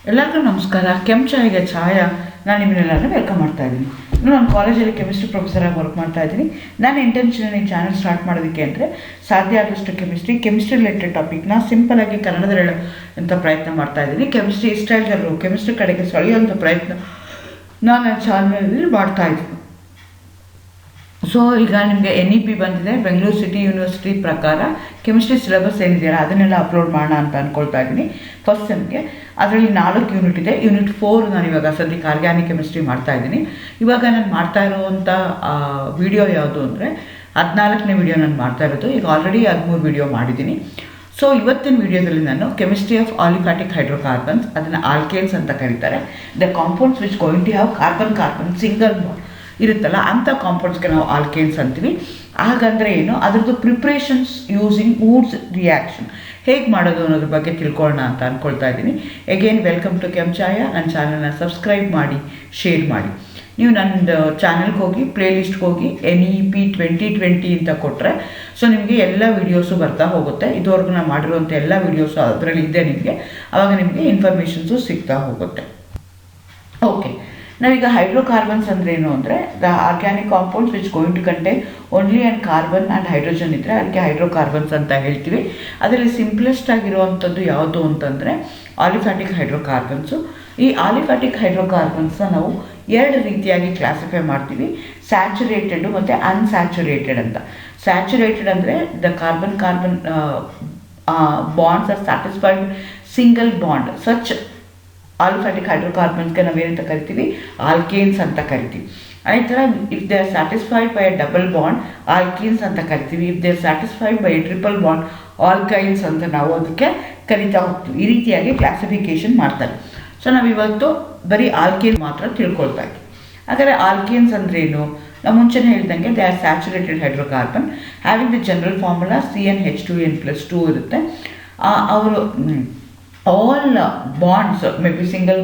ಎಲ್ಲರಿಗೂ ನಮಸ್ಕಾರ. ಚಾಯ್ಗೆ ಛಾಯ. ನಾನು ನಿಮ್ಮನ್ನೆಲ್ಲರೂ ವೆಲ್ಕಮ್ ಮಾಡ್ತಾ ಇದ್ದೀನಿ. ನಾನು ಕಾಲೇಜಲ್ಲಿ ಕೆಮಿಸ್ಟ್ರಿ ಪ್ರೊಫೆಸರಾಗಿ ವರ್ಕ್ ಮಾಡ್ತಾ ಇದ್ದೀನಿ. ನಾನು ಇಂಟೆನ್ಷನ್ ಈ ಚಾನಲ್ ಸ್ಟಾರ್ಟ್ ಮಾಡೋದಕ್ಕೆ ಅಂದರೆ ಸಾಧ್ಯ ಆದಷ್ಟು ಕೆಮಿಸ್ಟ್ರಿ ರಿಲೇಟೆಡ್ ಟಾಪಿಕ್ನ ಸಿಂಪಲಾಗಿ ಕನ್ನಡದಲ್ಲಿ ಹೇಳೋ ಅಂತ ಪ್ರಯತ್ನ ಮಾಡ್ತಾ ಇದ್ದೀನಿ. ಕೆಮಿಸ್ಟ್ರಿ ಇಷ್ಟ ಇಲ್ಲದ್ರು ಕೆಮಿಸ್ಟ್ರಿ ಕಡೆಗೆ ಸೆಳೆಯುವಂಥ ಪ್ರಯತ್ನ ನಾನು ನನ್ನ ಚಾನಲಲ್ಲಿ ಮಾಡ್ತಾ ಇದ್ದೀನಿ. ಸೊ ಈಗ ನಿಮಗೆ NEP ಬಂದಿದೆ, ಬೆಂಗಳೂರು ಸಿಟಿ ಯೂನಿವರ್ಸಿಟಿ ಪ್ರಕಾರ ಕೆಮಿಸ್ಟ್ರಿ ಸಿಲೆಬಸ್ ಏನಿದೆಯಲ್ಲ ಅದನ್ನೆಲ್ಲ ಅಪ್ಲೋಡ್ ಮಾಡೋಣ ಅಂತ ಅಂದ್ಕೊಳ್ತಾ ಇದ್ದೀನಿ. ಫಸ್ಟ್ ಸೆಮ್ಗೆ ಅದರಲ್ಲಿ 4 ಯೂನಿಟ್ ಇದೆ. ಯೂನಿಟ್ 4 ನಾನು ಇವಾಗ ಸದ್ಯಕ್ಕೆ ಆರ್ಗ್ಯಾನಿಕ್ ಕೆಮಿಸ್ಟ್ರಿ ಮಾಡ್ತಾ ಇದ್ದೀನಿ. ಇವಾಗ ನಾನು ಮಾಡ್ತಾ ಇರೋವಂಥ ವಿಡಿಯೋ ಯಾವುದು ಅಂದರೆ 14ನೇ ವಿಡಿಯೋ ನಾನು ಮಾಡ್ತಾ ಇರೋದು. ಈಗ ಆಲ್ರೆಡಿ 13 ವಿಡಿಯೋ ಮಾಡಿದ್ದೀನಿ. ಸೊ ಇವತ್ತಿನ ವಿಡಿಯೋದಲ್ಲಿ ನಾನು ಕೆಮಿಸ್ಟ್ರಿ ಆಫ್ ಆಲಿಫ್ಯಾಟಿಕ್ ಹೈಡ್ರೋಕಾರ್ಬನ್ಸ್, ಅದನ್ನು ಆಲ್ಕೇನ್ಸ್ ಅಂತ ಕರೀತಾರೆ. The compounds which going to have carbon single bond ಇರುತ್ತಲ್ಲ ಅಂಥ ಕಾಂಪೌಂಡ್ಸ್ಗೆ ನಾವು ಆಲ್ಕೇನ್ಸ್ ಅಂತೀವಿ. ಹಾಗಂದರೆ ಏನು, ಅದರದ್ದು ಪ್ರಿಪ್ರೇಷನ್ಸ್ ಯೂಸಿಂಗ್ ವುಡ್ಸ್ ರಿಯಾಕ್ಷನ್ ಹೇಗೆ ಮಾಡೋದು ಅನ್ನೋದ್ರ ಬಗ್ಗೆ ತಿಳ್ಕೊಳ್ಳೋಣ ಅಂತ ಅಂದ್ಕೊಳ್ತಾ ಇದ್ದೀನಿ. Again welcome to Chaya. ನನ್ನ ಚಾನಲ್ನ ಸಬ್ಸ್ಕ್ರೈಬ್ ಮಾಡಿ, ಶೇರ್ ಮಾಡಿ. ನೀವು ನನ್ನ ಚಾನಲ್ಗೆ ಹೋಗಿ ಪ್ಲೇಲಿಸ್ಟ್ಗೆ ಹೋಗಿ NEP 2020 ಅಂತ ಕೊಟ್ಟರೆ ಸೊ ನಿಮಗೆ ಎಲ್ಲ ವೀಡಿಯೋಸು ಬರ್ತಾ ಹೋಗುತ್ತೆ. ಇದುವರೆಗೂ ನಾನು ಮಾಡಿರುವಂಥ ಎಲ್ಲ ವೀಡಿಯೋಸು ಅದರಲ್ಲಿ ಇದೆ ನಿಮಗೆ. ಆವಾಗ ನಿಮಗೆ ಇನ್ಫಾರ್ಮೇಷನ್ಸು ಸಿಗ್ತಾ ಹೋಗುತ್ತೆ. ಓಕೆ, ನಾವೀಗ ಹೈಡ್ರೋಕಾರ್ಬನ್ಸ್ ಅಂದರೆ ಏನು ಅಂದರೆ the organic compounds which going to contain only and carbon and hydrogen ಇದ್ದರೆ ಅದಕ್ಕೆ ಹೈಡ್ರೋಕಾರ್ಬನ್ಸ್ ಅಂತ ಹೇಳ್ತೀವಿ. ಅದರಲ್ಲಿ ಸಿಂಪ್ಲೆಸ್ಟ್ ಆಗಿರುವಂಥದ್ದು ಯಾವುದು ಅಂತಂದರೆ ಆಲಿಫ್ಯಾಟಿಕ್ ಹೈಡ್ರೋಕಾರ್ಬನ್ಸು. ಈ ಆಲಿಫ್ಯಾಟಿಕ್ ಹೈಡ್ರೋಕಾರ್ಬನ್ಸ್ನ ನಾವು 2 ರೀತಿಯಾಗಿ ಕ್ಲಾಸಿಫೈ ಮಾಡ್ತೀವಿ, ಸ್ಯಾಚುರೇಟೆಡ್ ಮತ್ತು ಅನ್ಸ್ಯಾಚುರೇಟೆಡ್ ಅಂತ. ಸ್ಯಾಚುರೇಟೆಡ್ ಅಂದರೆ the carbon bonds are satisfied single bond. Such aliphatic ಹೈಡ್ರೋಕಾರ್ಬನ್ಸ್ಗೆ ನಾವೇನಂತ ಕರಿತೀವಿ, ಆಲ್ಕೇನ್ಸ್ ಅಂತ ಕರಿತೀವಿ. ಅದೇ ಥರ if they are satisfied by a double bond alkenes ಅಂತ ಕರಿತೀವಿ. If they are satisfied by a triple bond alkynes ಅಂತ ನಾವು ಅದಕ್ಕೆ ಕರಿತಾ ಹೋಗ್ತೀವಿ. ಈ ರೀತಿಯಾಗಿ ಕ್ಲಾಸಿಫಿಕೇಶನ್ ಮಾಡ್ತಾರೆ. ಸೊ ನಾವಿವತ್ತು ಬರೀ ಆಲ್ಕೇನ್ ಮಾತ್ರ ತಿಳ್ಕೊಳ್ತಾ ಇದ್ದೀವಿ. ಹಾಗಾದರೆ ಆಲ್ಕೇನ್ಸ್ ಅಂದರೆ ಏನು? ನಾವು ಮುಂಚೆನೇ ಹೇಳ್ದಂಗೆ they are saturated hydrocarbon having the general formula CnH2n+2 ಇರುತ್ತೆ. ಅವರು all bonds may be single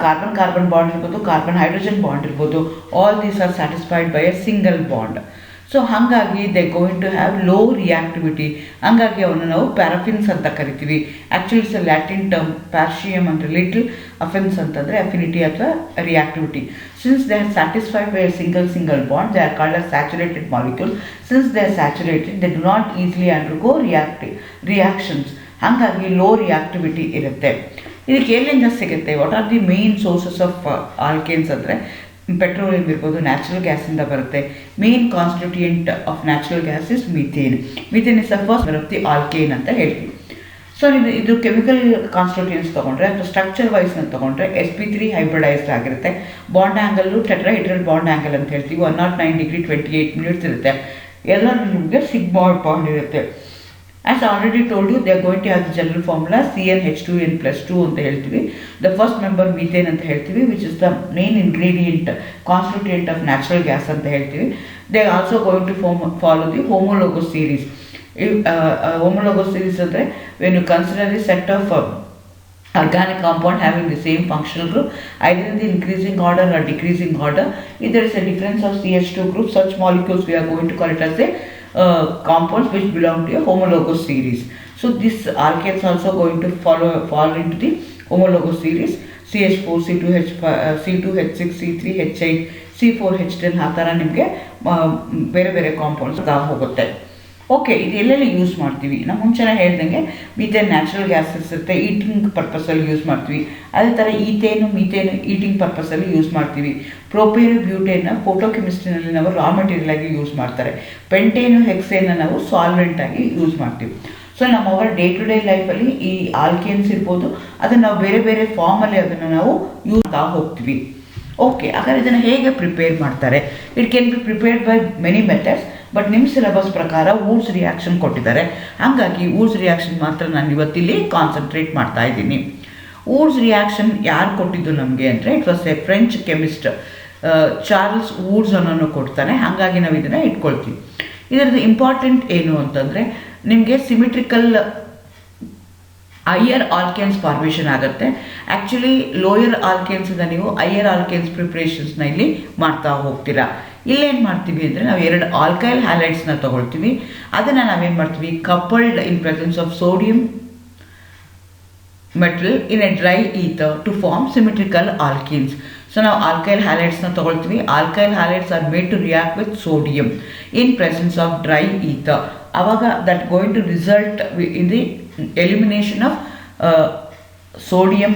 carbon bond ಇರ್ಬೋದು, ಕಾರ್ಬನ್ ಹೈಡ್ರೋಜನ್ ಬಾಂಡ್ ಇರ್ಬೋದು, all these are satisfied by a single bond. So ಹಾಗಾಗಿ they going to have low reactivity. ಹಾಗಾಗಿ ಅವನ್ನ ನಾವು paraffins ಅಂತ ಕರಿತೀವಿ. Actually it's a Latin term. ಪ್ಯಾರ್ಶಿಯಮ್ ಅಂದರೆ ಲಿಟಲ್, ಅಫೆನ್ಸ್ ಅಂತಂದರೆ ಅಫಿನಿಟಿ ಅಥವಾ reactivity. Since they are satisfied by a single bond they are called a saturated molecule. Since they are saturated they do not easily undergo reactions. ಹಾಗಾಗಿ low reactivity ಇರುತ್ತೆ. ಇದಕ್ಕೆ ಎಲ್ಲಿಂದ ಸಿಗುತ್ತೆ? What are the main sources of alkanes ಅಂದರೆ petroleum ಇರ್ಬೋದು, natural ಗ್ಯಾಸಿಂದ ಬರುತ್ತೆ. Main constituent of natural gas is methane. Methane is the first ಬರುತ್ತೆ ಆಲ್ಕೇನ್ ಅಂತ ಹೇಳ್ತೀವಿ. ಸೊ ಇದು ಕೆಮಿಕಲ್ ಕಾನ್ಸ್ಟಿಟ್ಯೂಯೆಂಟ್ಸ್ ತೊಗೊಂಡ್ರೆ ಅಥವಾ ಸ್ಟ್ರಕ್ಚರ್ ವೈಸ್ನ ತೊಗೊಂಡ್ರೆ sp3 ಹೈಬ್ರಿಡೈಸ್ಡ್ ಆಗಿರುತ್ತೆ. Bond angle tetrahedral bond angle ಅಂತ ಹೇಳ್ತೀವಿ. 109 ಡಿಗ್ರಿ 28 ಮಿನಿಟ್ಸ್ ಇರುತ್ತೆ. ಎಲ್ಲರೂ ನಿಮಗೆ ಸಿಗ್ಮಾ ಬಾಂಡ್ ಇರುತ್ತೆ. As already told you, they are going to have the general formula CnH2n+2 ಅಂತ ಹೇಳ್ತೀವಿ. The first member methane ಅಂತ ಹೇಳ್ತೀವಿ, which is the main ingredient, constituent of natural gas ಅಂತ ಹೇಳ್ತೀವಿ. They are also going to follow the homologous series. Homologous series ಅಂದರೆ when you consider the set of organic compound having the same functional group, either in the increasing order or decreasing order, if there is a difference of CH2 group, such molecules we are going to call it as a compounds which belong to a homologous series. So this alkanes also going to fall into the homologous series. CH4, C2H6, C3H8, C4H10 ಆ ಥರ ನಿಮಗೆ ಬೇರೆ compounds ಹೋಗುತ್ತೆ. Okay, ಇದು ಎಲ್ಲೆಲ್ಲಿ use ಮಾಡ್ತೀವಿ? ನಾವು ಮುಂಚೆನೇ ಹೇಳ್ದಂಗೆ ಮೀಥೇನ್ ನ್ಯಾಚುರಲ್ ಗ್ಯಾಸಸ್ ಇರುತ್ತೆ, ಈಟಿಂಗ್ ಪರ್ಪಸಲ್ಲಿ ಯೂಸ್ ಮಾಡ್ತೀವಿ. ಅದೇ ಥರ ಮೀಥೇನು ಈಟಿಂಗ್ ಪರ್ಪಸಲ್ಲಿ ಯೂಸ್ ಮಾಡ್ತೀವಿ. ಪ್ರೋಪೇನು ಬ್ಯೂಟೇನ್ನ ಫೋಟೋಕೆಮಿಸ್ಟ್ರಿನಲ್ಲಿ ನಾವು ರಾ ಮೆಟೀರಿಯಲ್ ಆಗಿ ಯೂಸ್ ಮಾಡ್ತಾರೆ. ಪೆಂಟೇನು ಹೆಕ್ಸೇನ ನಾವು ಸಾಲ್ವೆಂಟ್ ಆಗಿ ಯೂಸ್ ಮಾಡ್ತೀವಿ. ಸೊ ನಮ್ಮ ಡೇ ಟು ಡೇ ಲೈಫಲ್ಲಿ ಈ ಆಲ್ಕೇನ್ಸ್ ಇರ್ಬೋದು, ಅದನ್ನು ನಾವು ಬೇರೆ ಫಾರ್ಮಲ್ಲಿ ಅದನ್ನು ನಾವು ಯೂಸ್ ಮಾಡ್ತಾ ಹೋಗ್ತೀವಿ. ಓಕೆ, ಹಾಗಾದ್ರೆ ಇದನ್ನು ಹೇಗೆ ಪ್ರಿಪೇರ್ ಮಾಡ್ತಾರೆ? It can be prepared by many methods. But ನಿಮ್ಮ ಸಿಲೆಬಸ್ ಪ್ರಕಾರ ವುಡ್ಸ್ ರಿಯಾಕ್ಷನ್ ಕೊಟ್ಟಿದ್ದಾರೆ. ಹಾಗಾಗಿ ವುಡ್ಸ್ ರಿಯಾಕ್ಷನ್ ಮಾತ್ರ ನಾನು ಇವತ್ತಿಲ್ಲಿ ಕಾನ್ಸಂಟ್ರೇಟ್ ಮಾಡ್ತಾ ಇದ್ದೀನಿ. ವುಡ್ಸ್ ರಿಯಾಕ್ಷನ್ ಯಾರು ಕೊಟ್ಟಿದ್ದು ನಮಗೆ ಅಂದರೆ it was a French chemist Charles Wurtz ಅನ್ನೋನು ಕೊಡ್ತಾನೆ. ಹಾಗಾಗಿ ನಾವು ಇದನ್ನು ಇಟ್ಕೊಳ್ತೀವಿ. ಇದರದ್ದು ಇಂಪಾರ್ಟೆಂಟ್ ಏನು ಅಂತಂದರೆ ನಿಮಗೆ ಸಿಮಿಟ್ರಿಕಲ್ ಹೈಯರ್ ಆಲ್ಕೇನ್ಸ್ ಫಾರ್ಮೇಷನ್ ಆಗುತ್ತೆ. ಆ್ಯಕ್ಚುಲಿ ಲೋಯರ್ ಆಲ್ಕೇನ್ಸಿಂದ ನೀವು ಹೈಯರ್ ಆಲ್ಕೇನ್ಸ್ ಪ್ರಿಪ್ರೇಷನ್ಸ್ನ ಇಲ್ಲಿ ಮಾಡ್ತಾ ಹೋಗ್ತೀರಾ. ಇಲ್ಲೇನು ಮಾಡ್ತೀವಿ ಅಂದರೆ ನಾವು 2 ಆಲ್ಕೈಲ್ ಹ್ಯಾಲೈಡ್ಸ್ನ ತೊಗೊಳ್ತೀವಿ. ಅದನ್ನು ನಾವೇನು ಮಾಡ್ತೀವಿ, coupled in presence of sodium metal in a dry ether to form symmetrical alkenes. So now alkyl halides na ತಗೊಳ್ತೀವಿ. Alkyl halides are made to react with sodium in presence of dry ether. ಅವಾಗ that going to result in the elimination of sodium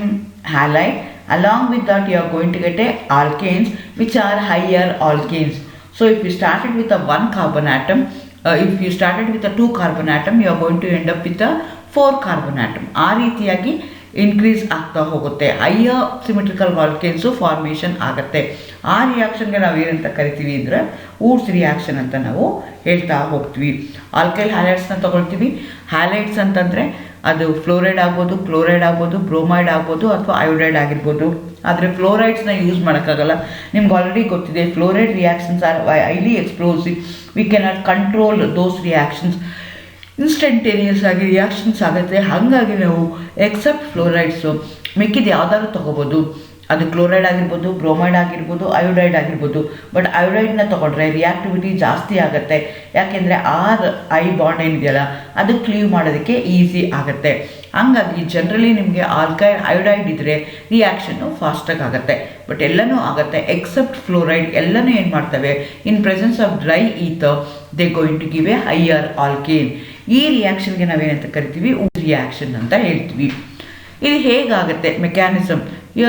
halide. Along with that you are going to get a alkanes which are higher alkanes. So if you started with a 1 carbon atom, if you started with a 2 carbon atom, you are going to end up with a 4 carbon atom. ಆ ರೀತಿಯಾಗಿ increase ಆಗ್ತಾ ಹೋಗುತ್ತೆ, higher symmetrical ಆಲ್ಕೇನ್ಸು formation ಆಗುತ್ತೆ. ಆ ರಿಯಾಕ್ಷನ್ಗೆ ನಾವು ಏನಂತ ಕರಿತೀವಿ ಅಂದರೆ ಊಡ್ಸ್ ರಿಯಾಕ್ಷನ್ ಅಂತ ನಾವು ಹೇಳ್ತಾ ಹೋಗ್ತೀವಿ. ಆಲ್ಕೈಲ್ ಹ್ಯಾಲೈಡ್ಸ್ನ ತಗೊಳ್ತೀವಿ. ಹ್ಯಾಲೈಡ್ಸ್ ಅಂತಂದರೆ ಅದು ಫ್ಲೋರೈಡ್ ಆಗ್ಬೋದು, ಕ್ಲೋರೈಡ್ ಆಗ್ಬೋದು, ಬ್ರೋಮೈಡ್ ಆಗ್ಬೋದು ಅಥವಾ ಅಯೋಡೈಡ್ ಆಗಿರ್ಬೋದು. ಆದರೆ ಫ್ಲೋರೈಡ್ಸ್ನ ಯೂಸ್ ಮಾಡೋಕ್ಕಾಗಲ್ಲ. ನಿಮ್ಗೆ ಆಲ್ರೆಡಿ ಗೊತ್ತಿದೆ, fluoride reactions are highly explosive. We cannot control those reactions. Instantaneous ಆಗಿ ರಿಯಾಕ್ಷನ್ಸ್ ಆಗುತ್ತೆ. ಹಾಗಾಗಿ ನಾವು ಎಕ್ಸೆಪ್ಟ್ ಫ್ಲೋರೈಡ್ಸು ಮಿಕ್ಕಿದ್ದು ಯಾವ್ದಾದ್ರು ತೊಗೋಬೋದು. ಅದು ಕ್ಲೋರೈಡ್ ಆಗಿರ್ಬೋದು, ಬ್ರೋಮೈಡ್ ಆಗಿರ್ಬೋದು, ಅಯೋಡೈಡ್ ಆಗಿರ್ಬೋದು. ಬಟ್ ಅಯೋಡೈಡ್ನ ತೊಗೊಂಡ್ರೆ ರಿಯಾಕ್ಟಿವಿಟಿ ಜಾಸ್ತಿ ಆಗುತ್ತೆ. ಯಾಕೆಂದರೆ ಐ ಬಾಂಡ್ ಏನಿದೆಯಲ್ಲ ಅದು ಕ್ಲೀವ್ ಮಾಡೋದಕ್ಕೆ ಈಸಿ ಆಗುತ್ತೆ. ಹಂಗಾಗಿ ಜನರಲಿ ನಿಮಗೆ ಆಲ್ಕೈಲ್ ಅಯೋಡೈಡ್ ಇದ್ದರೆ ರಿಯಾಕ್ಷನ್ನು ಫಾಸ್ಟಾಗಿ ಆಗುತ್ತೆ. ಬಟ್ ಎಲ್ಲನೂ ಆಗುತ್ತೆ ಎಕ್ಸೆಪ್ಟ್ ಫ್ಲೋರೈಡ್. ಎಲ್ಲನೂ ಏನು ಮಾಡ್ತವೆ, in presence of dry ether they going to give a higher alkane. ಈ ರಿಯಾಕ್ಷನ್ಗೆ ನಾವೇನಂತ ಕರಿತೀವಿ, ರಿಯಾಕ್ಷನ್ ಅಂತ ಹೇಳ್ತೀವಿ. ಇದು ಹೇಗಾಗುತ್ತೆ mechanism,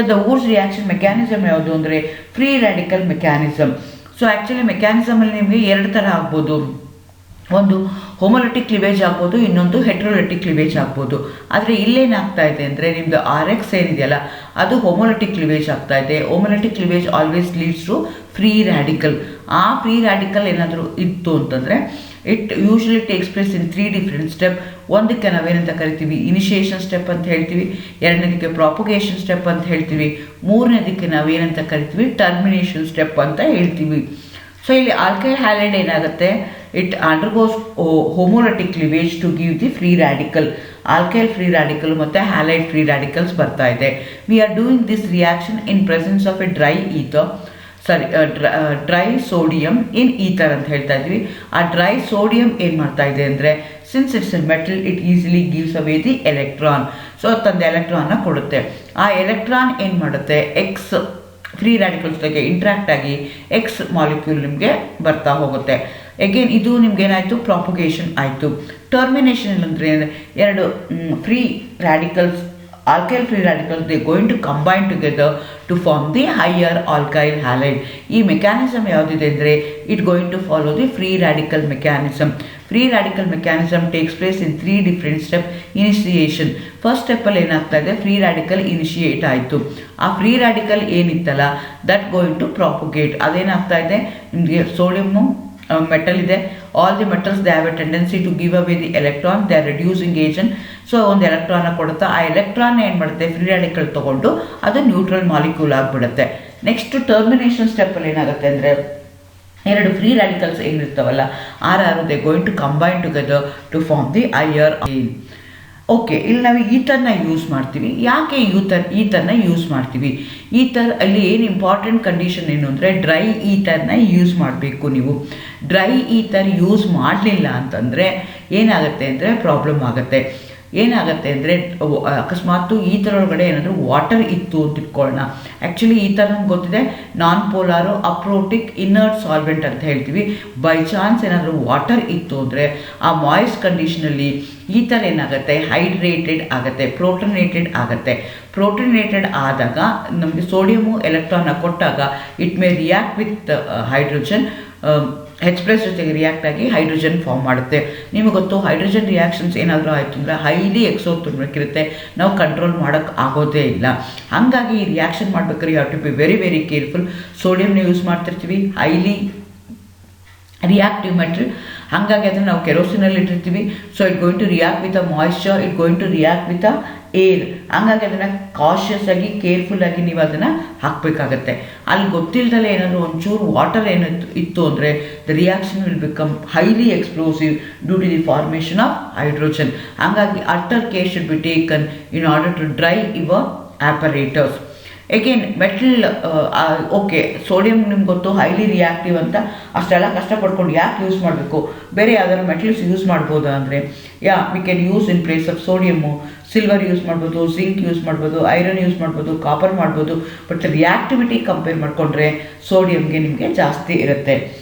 the Wurtz reaction mechanism ಯಾವುದು ಅಂದರೆ free radical mechanism. So actually ಮೆಕ್ಯಾನಿಸಮಲ್ಲಿ ನಿಮಗೆ 2 ಥರ ಆಗ್ಬೋದು. ಒಂದು ಹೋಮೋಲಿಟಿಕ್ ಕ್ಲಿವೇಜ್ ಆಗ್ಬೋದು, ಇನ್ನೊಂದು ಹೆಟ್ರೋಲಿಟಿಕ್ ಕ್ಲಿವೇಜ್ ಆಗ್ಬೋದು. ಆದರೆ ಇಲ್ಲೇನಾಗ್ತಾ ಇದೆ ಅಂದರೆ ನಿಮ್ಮದು RX ಏನಿದೆಯಲ್ಲ ಅದು ಹೋಮೋಲಿಟಿಕ್ ಕ್ಲಿವೇಜ್ ಆಗ್ತಾ ಇದೆ. Homolytic cleavage always leads to free radical. ಆ ಫ್ರೀ ರ್ಯಾಡಿಕಲ್ ಏನಾದರೂ ಇತ್ತು ಅಂತಂದರೆ it usually takes place in 3 different step. ಒಂದಕ್ಕೆ ನಾವೇನಂತ ಕರಿತೀವಿ, ಇನಿಷಿಯೇಷನ್ ಸ್ಟೆಪ್ ಅಂತ ಹೇಳ್ತೀವಿ. ಎರಡನೇದಕ್ಕೆ ಪ್ರಾಪಗೇಷನ್ ಸ್ಟೆಪ್ ಅಂತ ಹೇಳ್ತೀವಿ. ಮೂರನೇದಕ್ಕೆ ನಾವೇನಂತ ಕರಿತೀವಿ, ಟರ್ಮಿನೇಷನ್ ಸ್ಟೆಪ್ ಅಂತ ಹೇಳ್ತೀವಿ. ಸೊ ಇಲ್ಲಿ ಆಲ್ಕೈಲ್ ಹ್ಯಾಲೈಡ್ ಏನಾಗುತ್ತೆ, it undergoes homolytic cleavage to give the free radical. Alkyl free radical ಮತ್ತು ಹ್ಯಾಲೈಡ್ ಫ್ರೀ ರ್ಯಾಡಿಕಲ್ಸ್ ಬರ್ತಾ ಇದೆ. We are doing this reaction in presence of a dry ether, dry sodium in ether ಅಂತ ಹೇಳ್ತಾ ಇದ್ವಿ. ಆ dry sodium ಏನು ಮಾಡ್ತಾ ಇದೆ ಅಂದರೆ, since it's A metal it easily gives away the electron. So ತಂದು ಎಲೆಕ್ಟ್ರಾನ್ನ ಕೊಡುತ್ತೆ. ಆ ಎಲೆಕ್ಟ್ರಾನ್ ಏನು ಮಾಡುತ್ತೆ, ಎಕ್ಸ್ ಫ್ರೀ ರ್ಯಾಡಿಕಲ್ಸ್ ಜೊತೆಗೆ ಇಂಟ್ರಾಕ್ಟ್ ಆಗಿ ಎಕ್ಸ್ ಮಾಲಿಕ್ಯೂಲ್ ನಿಮಗೆ ಬರ್ತಾ ಹೋಗುತ್ತೆ. ಅಗೇನ್ ಇದು ನಿಮ್ಗೇನಾಯಿತು, ಪ್ರಾಪಗೇಷನ್ ಆಯಿತು. ಟರ್ಮಿನೇಷನ್ ಅಂದರೆ 2 free radicals, alkyl free radicals, they are going to combine together to form the higher alkyl halide. ಈ ಮೆಕ್ಯಾನಿಸಮ್ ಯಾವುದಿದೆ ಅಂದರೆ it going to follow the free radical mechanism. Free radical mechanism takes place in 3 different step. Initiation, first ಸ್ಟೆಪ್ಪಲ್ಲಿ ಏನಾಗ್ತಾ ಇದೆ, free radical initiate ಆಯಿತು. ಆ free radical ಏನಿತ್ತಲ್ಲ that going to propagate. ಅದೇನಾಗ್ತಾ ಇದೆ, ನಿಮಗೆ ಸೋಡಿಯಮ್ಮು ಮೆಟಲ್ ಇದೆ. All the metals they have a tendency to give away the electron. They are reducing agent. So ಒಂದು ಎಲೆಕ್ಟ್ರಾನ ಕೊಡುತ್ತಾ, ಆ ಎಲೆಕ್ಟ್ರಾನ್ ಏನು ಮಾಡುತ್ತೆ, ಫ್ರೀ ರ್ಯಾಡಿಕಲ್ ತೊಗೊಂಡು ಅದು ನ್ಯೂಟ್ರಲ್ ಮಾಲಿಕ್ಯೂಲ್ ಆಗಿಬಿಡುತ್ತೆ. ನೆಕ್ಸ್ಟ್ ಟರ್ಮಿನೇಷನ್ ಸ್ಟೆಪ್ಪಲ್ಲಿ ಏನಾಗುತ್ತೆ ಅಂದರೆ 2 ಫ್ರೀ ರ್ಯಾಡಿಕಲ್ಸ್ ಏನಿರ್ತಾವಲ್ಲ are they going to combine together to form the higher alkane. Okay, ಇಲ್ಲಿ ನಾವು ಈಥರ್ನ ಯೂಸ್ ಮಾಡ್ತೀವಿ. ಯಾಕೆ ಈಥರ್ನ ಯೂಸ್ ಮಾಡ್ತೀವಿ? ಈಥರ್ ಅಲ್ಲಿ ಏನು ಇಂಪಾರ್ಟೆಂಟ್ ಕಂಡೀಷನ್ ಏನು ಅಂದರೆ ಡ್ರೈ ಈಥರ್ನ ಯೂಸ್ ಮಾಡಬೇಕು. ನೀವು ಡ್ರೈ ಈಥರ್ ಯೂಸ್ ಮಾಡಲಿಲ್ಲ ಅಂತಂದರೆ ಏನಾಗುತ್ತೆ ಅಂದರೆ ಪ್ರಾಬ್ಲಮ್ ಆಗುತ್ತೆ. ಏನಾಗುತ್ತೆ ಅಂದರೆ ಅಕಸ್ಮಾತ್ ಈ ಥರ ಒಳಗಡೆ ಏನಾದರೂ ವಾಟರ್ ಇತ್ತು ಅಂತ ಇಟ್ಕೊಳ್ಳೋಣ. ಆ್ಯಕ್ಚುಲಿ ಈ ಥರ ನಮ್ಗೆ ಗೊತ್ತಿದೆ, ನಾನ್ ಪೋಲಾರು ಅಪ್ರೋಟಿಕ್ ಇನ್ನರ್ಟ್ ಸಾಲ್ವೆಂಟ್ ಅಂತ ಹೇಳ್ತೀವಿ. ಬೈ ಚಾನ್ಸ್ ಏನಾದರೂ ವಾಟರ್ ಇತ್ತು ಅಂದರೆ ಆ ಮಾಯ್ಸ್ ಕಂಡೀಷನಲ್ಲಿ ಈ ಥರ ಏನಾಗುತ್ತೆ, ಹೈಡ್ರೇಟೆಡ್ ಆಗುತ್ತೆ, ಪ್ರೋಟನೇಟೆಡ್ ಆಗುತ್ತೆ. ಪ್ರೋಟನೇಟೆಡ್ ಆದಾಗ ನಮಗೆ ಸೋಡಿಯಮು ಎಲೆಕ್ಟ್ರಾನ್ನ ಕೊಟ್ಟಾಗ it may react with hydrogen. H+ ಜೊತೆಗೆ ರಿಯಾಕ್ಟ್ ಆಗಿ ಹೈಡ್ರೋಜನ್ ಫಾರ್ಮ್ ಮಾಡುತ್ತೆ. ನಿಮಗೆ ಗೊತ್ತು, ಹೈಡ್ರೋಜನ್ ರಿಯಾಕ್ಷನ್ಸ್ ಏನಾದರೂ ಆಯಿತು ಅಂದರೆ ಹೈಲಿ ಎಕ್ಸೋಥರ್ಮಿಕ್ ಇರುತ್ತೆ, ನಾವು ಕಂಟ್ರೋಲ್ ಮಾಡೋಕ್ಕೆ ಆಗೋದೇ ಇಲ್ಲ. ಹಾಗಾಗಿ ಈ ರಿಯಾಕ್ಷನ್ ಮಾಡ್ಬೇಕಾದ್ರೆ you have to be very very careful. ಸೋಡಿಯಂನ ಯೂಸ್ ಮಾಡ್ತಿರ್ತೀವಿ, ಹೈಲಿ ರಿಯಾಕ್ಟಿವ್ ಮೆಟೀರಿಯಲ್. ಹಾಗಾಗಿ ಅದನ್ನು ನಾವು ಕೆರೋಸಿನಲ್ಲಿ ಇಟ್ಟಿರ್ತೀವಿ. So it going to react with a moisture, it going to react with a air. ಹಂಗಾಗಿ ಅದನ್ನು ಕಾಷಿಯಸ್ ಆಗಿ ಕೇರ್ಫುಲ್ಲಾಗಿ ನೀವು ಅದನ್ನು ಹಾಕಬೇಕಾಗತ್ತೆ. ಅಲ್ಲಿ ಗೊತ್ತಿಲ್ಲದಲ್ಲೇ ಏನಾದರೂ ಒಂಚೂರು ವಾಟರ್ ಇತ್ತು ಅಂದರೆ the reaction will become highly explosive due to the formation of hydrogen. ಹಾಗಾಗಿ utter care should be taken in order to dry your operators. Again metal okay sodium ನಿಮ್ಗೆ ಗೊತ್ತು ಹೈಲಿ ರಿಯಾಕ್ಟಿವ್ ಅಂತ, ಅಷ್ಟೆಲ್ಲ ಕಷ್ಟಪಡ್ಕೊಂಡು ಯಾಕೆ ಯೂಸ್ ಮಾಡಬೇಕು, ಬೇರೆ ಯಾವ್ದಾದ್ರು ಮೆಟಲ್ಸ್ ಯೂಸ್ ಮಾಡ್ಬೋದಾ ಅಂದರೆ we can use in place of sodium silver use ಮಾಡ್ಬೋದು, ಜಿಂಕ್ ಯೂಸ್ ಮಾಡ್ಬೋದು, ಐರನ್ ಯೂಸ್ ಮಾಡ್ಬೋದು, ಕಾಪರ್ ಮಾಡ್ಬೋದು. ಬಟ್ ರಿಯಾಕ್ಟಿವಿಟಿ ಕಂಪೇರ್ ಮಾಡಿಕೊಂಡ್ರೆ ಸೋಡಿಯಂಗೆ ನಿಮಗೆ ಜಾಸ್ತಿ ಇರುತ್ತೆ.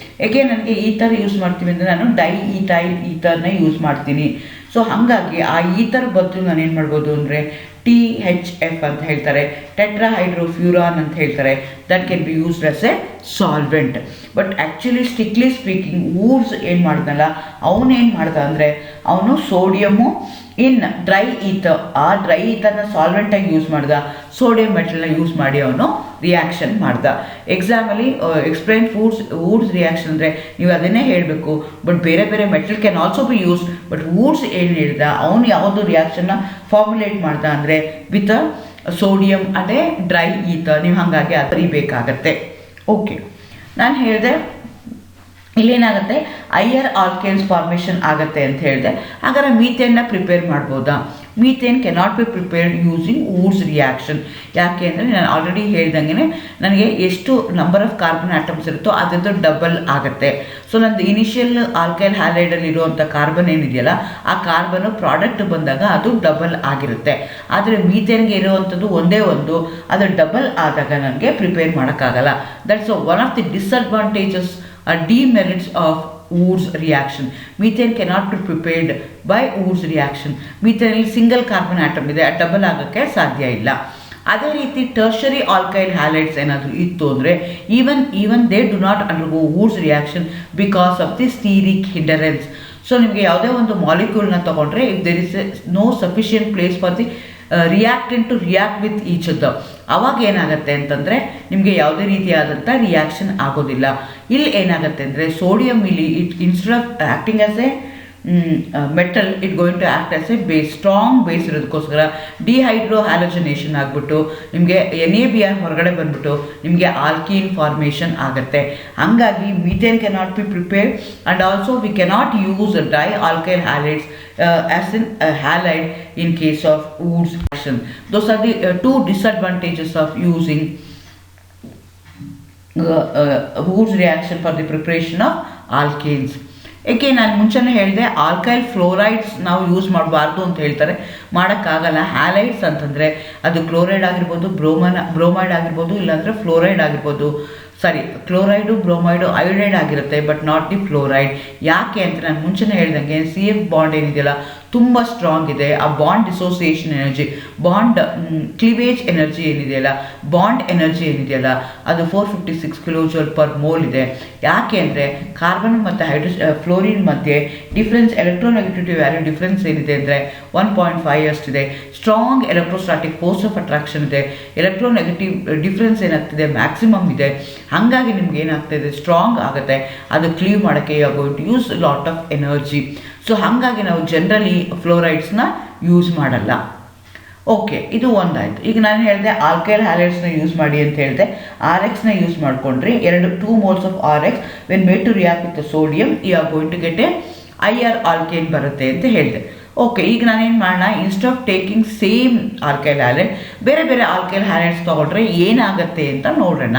ಏಕೆ ನನಗೆ ಈ ಥರ ಯೂಸ್ ಮಾಡ್ತೀವಿ ಅಂದರೆ ನಾನು ಡೈಈಥೈಲ್ ಈಥರ್ನ ಯೂಸ್ ಮಾಡ್ತೀನಿ. ಸೊ ಹಾಗಾಗಿ ಆ ಈಥರ್ ಬದಲು ನಾನು ಏನು ಮಾಡ್ಬೋದು ಅಂದರೆ THF ಅಂತ ಹೇಳ್ತಾರೆ, ಟೆಟ್ರಾಹೈಡ್ರೋಫ್ಯೂರಾನ್ ಅಂತ ಹೇಳ್ತಾರೆ. That can be used as a solvent. But actually strictly speaking Wurtz ಏನು ಮಾಡ್ದಲ್ಲ, ಅವನೇನು ಮಾಡ್ದ ಅಂದರೆ ಅವನು ಸೋಡಿಯಮ್ಮು ಇನ್ ಡ್ರೈ ಈಥರ್, ಆ ಡ್ರೈ ಈಥರ್ನ ಸಾಲ್ವೆಂಟಾಗಿ ಯೂಸ್ ಮಾಡ್ದ, ಸೋಡಿಯಂ ಮೆಟಲ್ನ ಯೂಸ್ ಮಾಡಿ ಅವನು ರಿಯಾಕ್ಷನ್ ಮಾಡ್ದ. ಎಕ್ಸಾಮಲ್ಲಿ ಎಕ್ಸ್ಪ್ಲೈನ್ ವೂಡ್ಸ್ ರಿಯಾಕ್ಷನ್ ಅಂದರೆ ನೀವು ಅದನ್ನೇ ಹೇಳಬೇಕು. ಬಟ್ ಬೇರೆ ಬೇರೆ metal can also be use. But Wurtz ಏನು ಹೇಳ್ದ, ಅವನು ಯಾವುದು ರಿಯಾಕ್ಷನ್ನ ಫಾರ್ಮುಲೇಟ್ ಮಾಡ್ದ ಅಂದರೆ ವಿತ್ ಸೋಡಿಯಂ ಅದೇ ಡ್ರೈ ಈಥರ್. ನೀವು ಹಾಗಾಗಿ ಅದು ಬರೀಬೇಕಾಗತ್ತೆ. ಓಕೆ, ನಾನು ಹೇಳಿದೆ ಇಲ್ಲೇನಾಗುತ್ತೆ ಹೈಯರ್ ಆಲ್ಕೇನ್ಸ್ ಫಾರ್ಮೇಷನ್ ಆಗುತ್ತೆ ಅಂತ ಹೇಳಿದೆ. ಹಾಗಾದ್ರೆ ಮೀಥೇನ್ನ ಪ್ರಿಪೇರ್ ಮಾಡ್ಬೋದಾ? Methane cannot be prepared using Wurtz reaction. ಯಾಕೆ ಅಂದರೆ ನಾನು ಆಲ್ರೆಡಿ ಹೇಳ್ದಂಗೆ ನನಗೆ ಎಷ್ಟು ನಂಬರ್ ಆಫ್ ಕಾರ್ಬನ್ ಆಟಮ್ಸ್ ಇರುತ್ತೋ ಅದರದ್ದು ಡಬಲ್ ಆಗುತ್ತೆ. ಸೊ ನಂದು ಇನಿಷಿಯಲ್ ಆಲ್ಕೈಲ್ ಹ್ಯಾಲೈಡಲ್ಲಿ ಇರುವಂಥ ಕಾರ್ಬನ್ ಏನಿದೆಯಲ್ಲ, ಆ ಕಾರ್ಬನ್ನು ಪ್ರಾಡಕ್ಟ್ ಬಂದಾಗ ಅದು ಡಬಲ್ ಆಗಿರುತ್ತೆ. ಆದರೆ ಮೀಥೇನ್ಗೆ ಇರುವಂಥದ್ದು ಒಂದೇ ಒಂದು, ಅದು ಡಬಲ್ ಆದಾಗ ನನಗೆ ಪ್ರಿಪೇರ್ ಮಾಡೋಕ್ಕಾಗಲ್ಲ. That's one of the disadvantages demerits of Woods reaction. Methane cannot be prepared by Woods reaction. Methane single carbon atom ಇದೆ, ಡಬಲ್ ಆಗೋಕ್ಕೆ ಸಾಧ್ಯ ಇಲ್ಲ. ಅದೇ ರೀತಿ ಟರ್ಷರಿ ಆಲ್ಕೈಲ್ ಹ್ಯಾಲೈಡ್ಸ್ ಏನಾದರೂ ಇತ್ತು ಅಂದರೆ even they do not undergo Wurtz reaction because of the steric hindrance. So ನಿಮಗೆ ಯಾವುದೇ ಒಂದು ಮಾಲಿಕ್ಯೂಲ್ನ ತೊಗೊಂಡ್ರೆ if there is no sufficient place for the reactant to react with each other, ಅವಾಗ ಏನಾಗುತ್ತೆ ಅಂತಂದರೆ ನಿಮಗೆ ಯಾವುದೇ ರೀತಿಯಾದಂಥ ರಿಯಾಕ್ಷನ್ ಆಗೋದಿಲ್ಲ. ಇಲ್ಲಿ ಏನಾಗುತ್ತೆ ಅಂದರೆ ಸೋಡಿಯಂ ಇಲ್ಲಿ instead of acting as a metal it going to act as a base, strong base ಇರೋದಕ್ಕೋಸ್ಕರ ಡಿಹೈಡ್ರೋ ಹ್ಯಾಲೋಜನೇಷನ್ ಆಗಿಬಿಟ್ಟು ನಿಮಗೆ NaBr ಹೊರಗಡೆ ಬಂದ್ಬಿಟ್ಟು ನಿಮಗೆ ಆಲ್ಕೀನ್ ಫಾರ್ಮೇಷನ್ ಆಗುತ್ತೆ. ಹಾಗಾಗಿ methane cannot be prepared and also we cannot use di alkyl halides as in a halide in case of Woods reaction. Those are the two disadvantages of using Woods reaction for the preparation of alkanes. ಏಕೆ ನಾನು ಮುಂಚೆನೇ ಹೇಳಿದೆ alkyl fluorides ನಾವು use ಮಾಡಬಾರ್ದು ಅಂತ ಹೇಳ್ತಾರೆ, ಮಾಡೋಕ್ಕಾಗಲ್ಲ. Halides ಅಂತಂದರೆ ಅದು ಕ್ಲೋರೈಡ್ ಆಗಿರ್ಬೋದು, ಬ್ರೋಮೈಡ್ ಆಗಿರ್ಬೋದು, ಇಲ್ಲಾಂದರೆ ಫ್ಲೋರೈಡ್ ಆಗಿರ್ಬೋದು. ಸಾರಿ, ಕ್ಲೋರೈಡು, ಬ್ರೋಮೈಡು, ಅಯೋಡೈಡ್ ಆಗಿರುತ್ತೆ, ಬಟ್ ನಾಟ್ ದಿ ಫ್ಲೋರೈಡ್. ಯಾಕೆ ಅಂತ ನಾನು ಮುಂಚೆನೇ ಹೇಳ್ದಂಗೆ CF ಬಾಂಡ್ ಏನಿದೆಯಲ್ಲ ತುಂಬ ಸ್ಟ್ರಾಂಗ್ ಇದೆ. ಆ bond dissociation energy, bond cleavage energy ಏನಿದೆಯಲ್ಲ, ಬಾಂಡ್ ಎನರ್ಜಿ ಏನಿದೆಯಲ್ಲ, ಅದು 456 kJ/mol ಇದೆ. ಯಾಕೆ ಅಂದರೆ ಕಾರ್ಬನ್ ಮತ್ತು ಫ್ಲೋರಿನ್ ಮಧ್ಯೆ ಡಿಫ್ರೆನ್ಸ್, ಎಲೆಕ್ಟ್ರೋನೆಗೆಟಿವಿಟಿ ವ್ಯಾಲ್ಯೂ ಡಿಫ್ರೆನ್ಸ್ ಏನಿದೆ ಅಂದರೆ 1.5 ಅಷ್ಟಿದೆ. Strong electrostatic force of attraction ಇದೆ. ಎಲೆಕ್ಟ್ರೋನೆಗೆಟಿವ್ ಡಿಫ್ರೆನ್ಸ್ ಏನಾಗ್ತಿದೆ ಮ್ಯಾಕ್ಸಿಮಮ್ ಇದೆ. ಹಾಗಾಗಿ ನಿಮ್ಗೆ ಏನಾಗ್ತಾಯಿದೆ ಸ್ಟ್ರಾಂಗ್ ಆಗುತ್ತೆ. ಅದು ಕ್ಲೀವ್ ಮಾಡೋಕ್ಕೆ you are going to use lot of energy. So ಹಾಗಾಗಿ ನಾವು ಜನರಲಿ ಫ್ಲೋರೈಡ್ಸ್ನ ಯೂಸ್ ಮಾಡಲ್ಲ. ಓಕೆ, ಇದು ಒಂದಾಯಿತು. ಈಗ ನಾನು ಹೇಳಿದೆ ಆಲ್ಕೈಲ್ ಹ್ಯಾಲೈಡ್ಸ್ನ ಯೂಸ್ ಮಾಡಿ ಅಂತ ಹೇಳಿದೆ. RXನ ಯೂಸ್ ಮಾಡಿಕೊಂಡ್ರೆ 2 moles of RX when made to react with sodium you are going to get a higher alkane ಬರುತ್ತೆ ಅಂತ ಹೇಳಿದೆ. ಓಕೆ, ಈಗ ನಾನೇನು ಮಾಡೋಣ, instead of taking same alkyl halide ಬೇರೆ ಬೇರೆ ಆಲ್ಕೈಲ್ ಹ್ಯಾಲೈಡ್ಸ್ ತೊಗೊಂಡ್ರೆ ಏನಾಗುತ್ತೆ ಅಂತ ನೋಡೋಣ.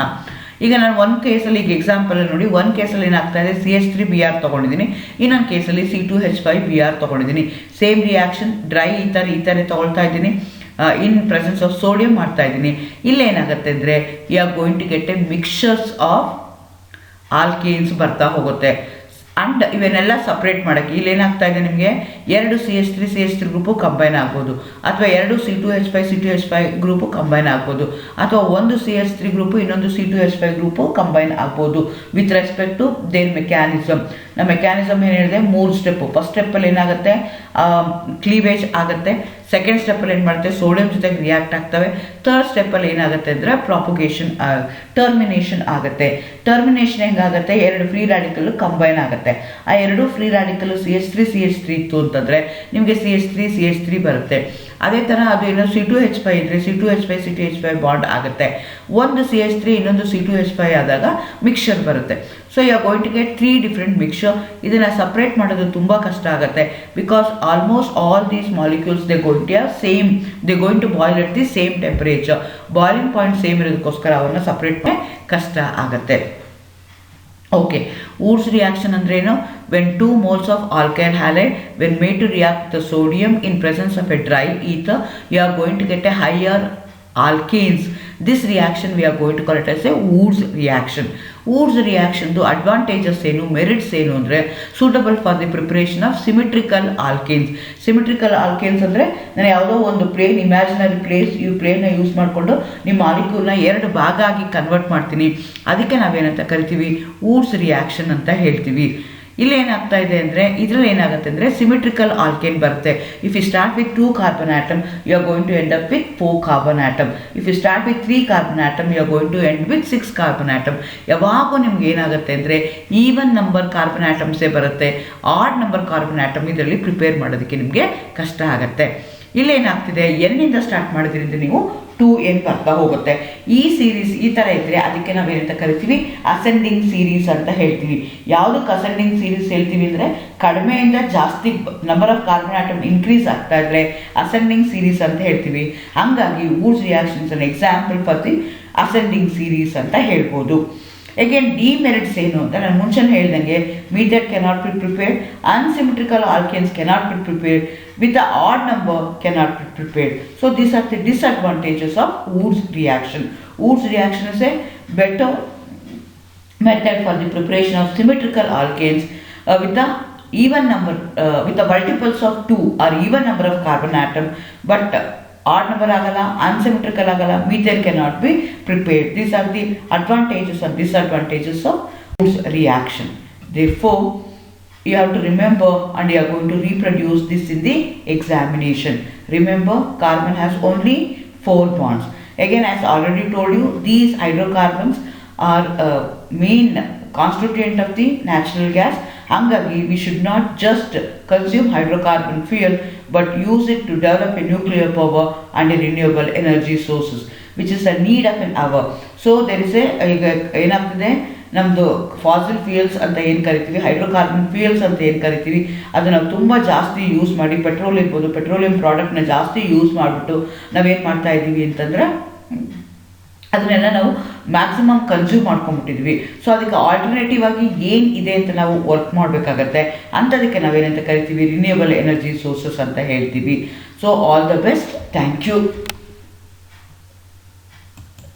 ಈಗ ನಾನು ಒಂದು ಕೇಸಲ್ಲಿ ಈಗ ಎಕ್ಸಾಂಪಲ್ ನೋಡಿ, ಒಂದು ಕೇಸಲ್ಲಿ ಏನಾಗ್ತಾ ಇದೆ CH3Br ತೊಗೊಂಡಿದ್ದೀನಿ, ಇನ್ನೊಂದು ಕೇಸಲ್ಲಿ C2H5Br ತೊಗೊಂಡಿದ್ದೀನಿ. ಸೇಮ್ ರಿಯಾಕ್ಷನ್ ಡ್ರೈ ಈಥರೇ ತೊಗೊಳ್ತಾ ಇದ್ದೀನಿ. ಇನ್ ಪ್ರೆಸೆನ್ಸ್ ಆಫ್ ಸೋಡಿಯಂ ಮಾಡ್ತಾ ಇದ್ದೀನಿ. ಇಲ್ಲೇನಾಗುತ್ತೆ ಅಂದರೆ you are going to get a mixtures of alkanes ಬರ್ತಾ ಹೋಗುತ್ತೆ. ಆ್ಯಂಡ್ ಇವನ್ನೆಲ್ಲ ಸಪ್ರೇಟ್ ಮಾಡೋಕ್ಕೆ ಇಲ್ಲೇನಾಗ್ತಾ ಇದೆ ನಿಮಗೆ 2 CH3 ಗ್ರೂಪು ಕಂಬೈನ್ ಆಗ್ಬೋದು, ಅಥವಾ 2 C2H5 ಗ್ರೂಪು ಕಂಬೈನ್ ಆಗ್ಬೋದು, ಅಥವಾ ಒಂದು CH3 ಗ್ರೂಪು ಇನ್ನೊಂದು C2H5 ಗ್ರೂಪು ಕಂಬೈನ್ ಆಗ್ಬೋದು with respect to their mechanism. ನಮ್ಮ ಮೆಕ್ಯಾನಿಸಮ್ ಏನು ಹೇಳಿದೆ, 3 ಸ್ಟೆಪ್ಪು. ಫಸ್ಟ್ ಸ್ಟೆಪ್ಪಲ್ಲಿ ಏನಾಗುತ್ತೆ ಕ್ಲೀವೇಜ್ ಆಗುತ್ತೆ. ಸೆಕೆಂಡ್ ಸ್ಟೆಪ್ಪಲ್ಲಿ ಏನು ಮಾಡುತ್ತೆ ಸೋಡಿಯಂ ಜೊತೆಗೆ ರಿಯಾಕ್ಟ್ ಆಗ್ತವೆ. ಥರ್ಡ್ ಸ್ಟೆಪ್ಪಲ್ಲಿ ಏನಾಗುತ್ತೆ ಅಂದರೆ ಪ್ರಾಪಗೇಷನ್ ಟರ್ಮಿನೇಷನ್ ಆಗುತ್ತೆ. ಟರ್ಮಿನೇಷನ್ ಹೆಂಗಾಗುತ್ತೆ, 2 ಫ್ರೀ ರ್ಯಾಡಿಕಲ್ಲು ಕಂಬೈನ್ ಆಗುತ್ತೆ. ಆ 2 ಫ್ರೀ ರ್ಯಾಡಿಕಲ್ಲು CH3 ಇತ್ತು ಅಂತಂದರೆ ನಿಮಗೆ CH3 ಬರುತ್ತೆ. ಅದೇ ಥರ ಅದು ಏನೋ C2H5 ಇದ್ದರೆ C2H5 ಬಾಂಡ್ ಆಗುತ್ತೆ. ಒಂದು CH3 ಇನ್ನೊಂದು C2H5 ಆದಾಗ ಮಿಕ್ಸ್ಚರ್ ಬರುತ್ತೆ. So you are going to get 3 different mixture. ಇದನ್ನು ಸಪ್ರೇಟ್ ಮಾಡೋದು ತುಂಬ ಕಷ್ಟ ಆಗುತ್ತೆ because almost all these molecules they going they going to boil at the same temperature. Boiling point same ಇರೋದಕ್ಕೋಸ್ಕರ ಅವನ್ನ ಸಪ್ರೇಟ್ ಮಾಡಿ ಕಷ್ಟ ಆಗುತ್ತೆ. ಓಕೆ, ಊಡ್ಸ್ ರಿಯಾಕ್ಷನ್ ಅಂದ್ರೇನು? When 2 moles of alkyl halide when made to react with the sodium in presence of a dry ether, you are going to get a higher alkanes. This reaction we are going to call it as a Woods reaction. Woods reaction ದು advantages ಏನು, merits ಏನು ಅಂದರೆ suitable for the preparation of symmetrical alkanes. Symmetrical alkanes ಅಂದರೆ ನಾನು ಯಾವುದೋ ಒಂದು plane, imaginary place, ಈ ಪ್ಲೇನ್ನ use ಮಾಡಿಕೊಂಡು ನಿಮ್ಮ ಮಾಲಿಕ್ಯೂಲ್ನ 2 ಭಾಗ ಆಗಿ ಕನ್ವರ್ಟ್ ಮಾಡ್ತೀನಿ. ಅದಕ್ಕೆ ನಾವೇನಂತ ಕರಿತೀವಿ? ವೂಡ್ಸ್ ರಿಯಾಕ್ಷನ್ ಅಂತ ಹೇಳ್ತೀವಿ. ಇಲ್ಲಿ ಏನಾಗ್ತಾ ಇದೆ ಅಂದರೆ ಇದರಲ್ಲಿ ಏನಾಗುತ್ತೆ ಅಂದರೆ ಸಿಮಿಟ್ರಿಕಲ್ ಆಲ್ಕೇನ್ ಬರುತ್ತೆ. If you start with 2 carbon atom, you are going to end up with 4 carbon atom. If you start with 3 carbon atom, you are going to end with 6 carbon atom. ಯಾವಾಗೂ ನಿಮ್ಗೆ ಏನಾಗುತ್ತೆ ಅಂದರೆ even number carbon ಆಟಮ್ಸೇ ಬರುತ್ತೆ. Odd number carbon atom ಇದರಲ್ಲಿ prepare ಮಾಡೋದಕ್ಕೆ ನಿಮಗೆ ಕಷ್ಟ ಆಗುತ್ತೆ. ಇಲ್ಲೇನಾಗ್ತಿದೆ, ಎನ್ನಿಂದ ಸ್ಟಾರ್ಟ್ ಮಾಡಿದ್ರಿಂದ ನೀವು 2n ಬರ್ತಾ ಹೋಗುತ್ತೆ. ಈ ಸೀರೀಸ್ ಈ ಥರ ಇದ್ದರೆ ಅದಕ್ಕೆ ನಾವೇನಂತ ಕರಿತೀವಿ? ಅಸೆಂಡಿಂಗ್ ಸೀರೀಸ್ ಅಂತ ಹೇಳ್ತೀವಿ. ಯಾವುದಕ್ಕೆ ಅಸೆಂಡಿಂಗ್ ಸೀರೀಸ್ ಹೇಳ್ತೀವಿ ಅಂದರೆ ಕಡಿಮೆಯಿಂದ ಜಾಸ್ತಿ number of carbon atom increase ಆಗ್ತಾ ಇದ್ರೆ ಅಸೆಂಡಿಂಗ್ ಸೀರೀಸ್ ಅಂತ ಹೇಳ್ತೀವಿ. ಹಾಗಾಗಿ Wurtz reactions an example for the ascending series ಅಂತ ಹೇಳ್ಬೋದು. ಅಗೇನ್ ಡಿಮೆರಿಟ್ಸ್ ಏನು ಅಂತ ನಾನು ಮುಂಚೆನೇ ಹೇಳ್ದಂಗೆ, methane cannot be prepared, unsymmetrical alkanes cannot be prepared, with the odd number cannot be prepared. So these are the disadvantages of Woods reaction. Woods reaction is a better method for the preparation of symmetrical alkanes with the even number, with the multiples of 2 or even number of carbon atom, but odd number agala, unsymmetrical agala, methane cannot be prepared. These are the advantages and disadvantages of Woods reaction. Therefore, you have to remember and you are going to reproduce this in the examination. Remember, carbon has only 4 bonds. Again, as already told you, these hydrocarbons are main constituent of the natural gas. Hangagi, we should not just consume hydrocarbon fuel but use it to develop a nuclear power and a renewable energy sources, which is a need of an hour. So there is ಏನಾಗ್ತದೆ, ನಮ್ಮದು fossil fuels ಅಂತ ಏನು ಕರಿತೀವಿ, hydrocarbon fuels ಅಂತ ಏನು ಕರಿತೀವಿ, ಅದು ನಾವು ತುಂಬ ಜಾಸ್ತಿ ಯೂಸ್ ಮಾಡಿ, ಪೆಟ್ರೋಲ್ ಇರ್ಬೋದು, ಪೆಟ್ರೋಲಿಯಂ ಪ್ರಾಡಕ್ಟ್ನ ಜಾಸ್ತಿ ಯೂಸ್ ಮಾಡಿಬಿಟ್ಟು ನಾವೇನು ಮಾಡ್ತಾ ಇದ್ದೀವಿ ಅಂತಂದರೆ ಅದನ್ನೆಲ್ಲ ನಾವು ಮ್ಯಾಕ್ಸಿಮಮ್ ಕನ್ಸ್ಯೂಮ್ ಮಾಡ್ಕೊಂಡ್ಬಿಟ್ಟಿದ್ವಿ. ಸೊ ಅದಕ್ಕೆ ಆಲ್ಟರ್ನೇಟಿವ್ ಆಗಿ ಏನು ಇದೆ ಅಂತ ನಾವು ವರ್ಕ್ ಮಾಡಬೇಕಾಗತ್ತೆ. ಅಂಥದಕ್ಕೆ ನಾವೇನಂತ ಕರಿತೀವಿ? ರಿನ್ಯೂಯಬಲ್ ಎನರ್ಜಿ ಸೋರ್ಸಸ್ ಅಂತ ಹೇಳ್ತೀವಿ. So all the best. Thank you.